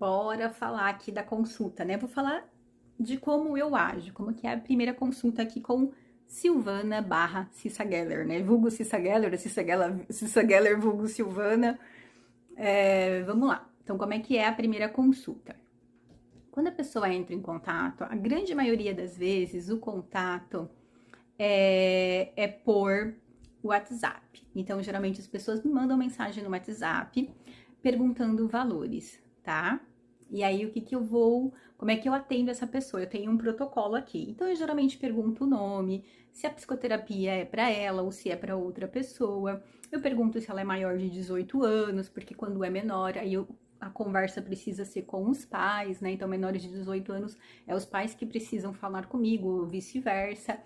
bora falar aqui da consulta, né? Vou falar de como eu ajo, como que é a primeira consulta aqui com Silvana barra Cissa Geller, né? Vulgo Cissa Geller, Cissa Geller vulgo Silvana. Vamos lá. Então, como é que é a primeira consulta? Quando a pessoa entra em contato, a grande maioria das vezes o contato é por WhatsApp. Então, geralmente as pessoas me mandam mensagem no WhatsApp perguntando valores, tá? E aí, como é que eu atendo essa pessoa? Eu tenho um protocolo aqui. Então, eu geralmente pergunto o nome, se a psicoterapia é para ela ou se é para outra pessoa. Eu pergunto se ela é maior de 18 anos, porque quando é menor, a conversa precisa ser com os pais, né? Então, menores de 18 anos é os pais que precisam falar comigo, ou vice-versa.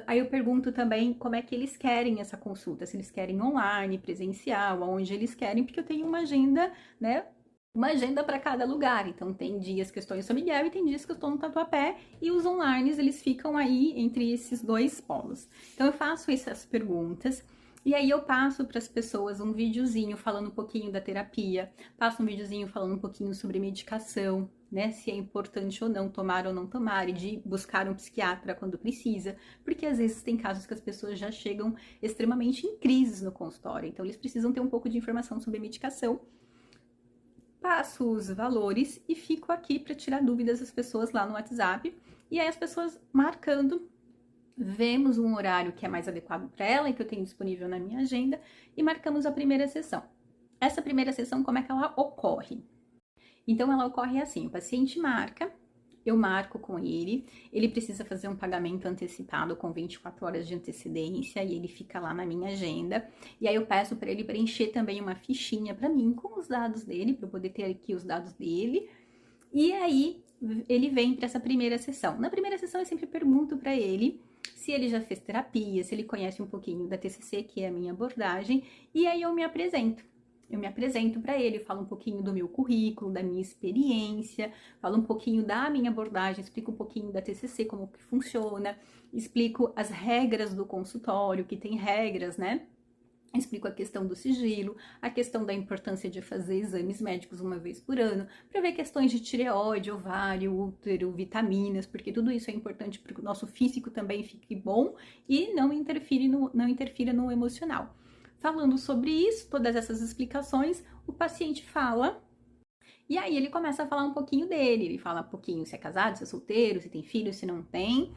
Aí eu pergunto também como é que eles querem essa consulta, se eles querem online, presencial, aonde eles querem, porque eu tenho uma agenda, né? Uma agenda para cada lugar. Então, tem dias que eu estou em São Miguel e tem dias que eu estou no Tatuapé, e os online eles ficam aí entre esses dois polos. Então, eu faço essas perguntas. E aí eu passo para as pessoas um videozinho falando um pouquinho da terapia, passo um videozinho falando um pouquinho sobre medicação, né? Se é importante ou não tomar, e de buscar um psiquiatra quando precisa, porque às vezes tem casos que as pessoas já chegam extremamente em crises no consultório, então eles precisam ter um pouco de informação sobre medicação. Passo os valores e fico aqui para tirar dúvidas das pessoas lá no WhatsApp, e aí as pessoas marcando. Vemos um horário que é mais adequado para ela e que eu tenho disponível na minha agenda e marcamos a primeira sessão. Essa primeira sessão, como é que ela ocorre? Então, ela ocorre assim: o paciente marca, eu marco com ele precisa fazer um pagamento antecipado com 24 horas de antecedência e ele fica lá na minha agenda. E aí eu peço para ele preencher também uma fichinha para mim com os dados dele, para eu poder ter aqui os dados dele. E aí ele vem para essa primeira sessão. Na primeira sessão eu sempre pergunto para ele se ele já fez terapia, se ele conhece um pouquinho da TCC, que é a minha abordagem, e aí eu me apresento. Eu me apresento para ele, falo um pouquinho do meu currículo, da minha experiência, falo um pouquinho da minha abordagem, explico um pouquinho da TCC, como que funciona, explico as regras do consultório, que tem regras, né? Explico a questão do sigilo, a questão da importância de fazer exames médicos uma vez por ano, para ver questões de tireoide, ovário, útero, vitaminas, porque tudo isso é importante para que o nosso físico também fique bom e não interfira no emocional. Falando sobre isso, todas essas explicações, o paciente fala. E aí ele começa a falar um pouquinho dele, ele fala um pouquinho se é casado, se é solteiro, se tem filho, se não tem,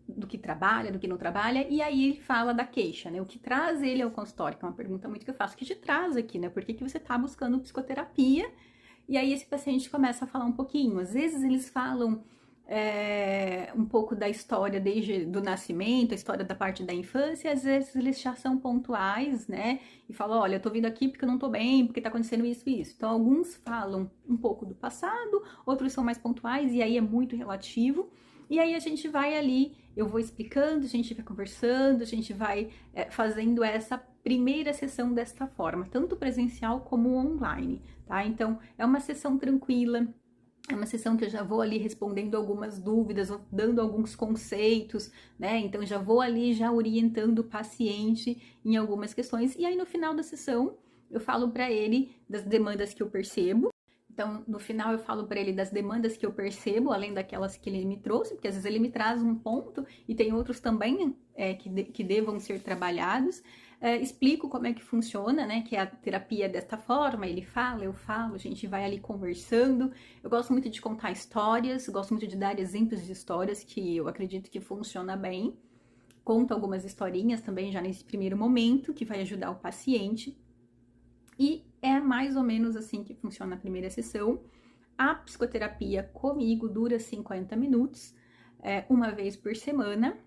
do que trabalha, do que não trabalha, e aí ele fala da queixa, né? O que traz ele ao consultório, que é uma pergunta muito que eu faço, o que te traz aqui, né? Por que você tá buscando psicoterapia? E aí esse paciente começa a falar um pouquinho. Às vezes eles falam um pouco da história desde do nascimento, a história da parte da infância, às vezes eles já são pontuais, né? E falam, olha, eu tô vindo aqui porque eu não tô bem, porque tá acontecendo isso e isso. Então, alguns falam um pouco do passado, outros são mais pontuais, e aí é muito relativo. E aí a gente vai ali, eu vou explicando, a gente vai conversando, a gente vai fazendo essa primeira sessão desta forma, tanto presencial como online, tá? Então, é uma sessão tranquila, é uma sessão que eu já vou ali respondendo algumas dúvidas, ou dando alguns conceitos, né? Então, já vou ali já orientando o paciente em algumas questões. E aí, no final da sessão, eu falo para ele das demandas que eu percebo. Então, no final, eu falo para ele das demandas que eu percebo, além daquelas que ele me trouxe, porque às vezes ele me traz um ponto e tem outros também que devam ser trabalhados. Explico como é que funciona, né? Que a terapia é desta forma, ele fala, eu falo, a gente vai ali conversando. Eu gosto muito de contar histórias, gosto muito de dar exemplos de histórias que eu acredito que funciona bem. Conto algumas historinhas também já nesse primeiro momento, que vai ajudar o paciente. E é mais ou menos assim que funciona a primeira sessão. A psicoterapia comigo dura 50 minutos, uma vez por semana,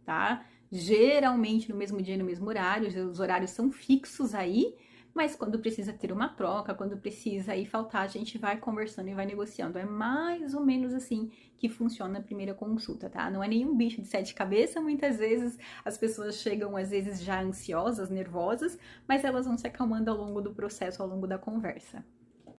tá? Geralmente no mesmo dia, no mesmo horário, os horários são fixos aí, mas quando precisa ter uma troca, quando precisa aí faltar, a gente vai conversando e vai negociando. É mais ou menos assim que funciona a primeira consulta, tá? Não é nenhum bicho de sete cabeças, muitas vezes as pessoas chegam, às vezes, já ansiosas, nervosas, mas elas vão se acalmando ao longo do processo, ao longo da conversa.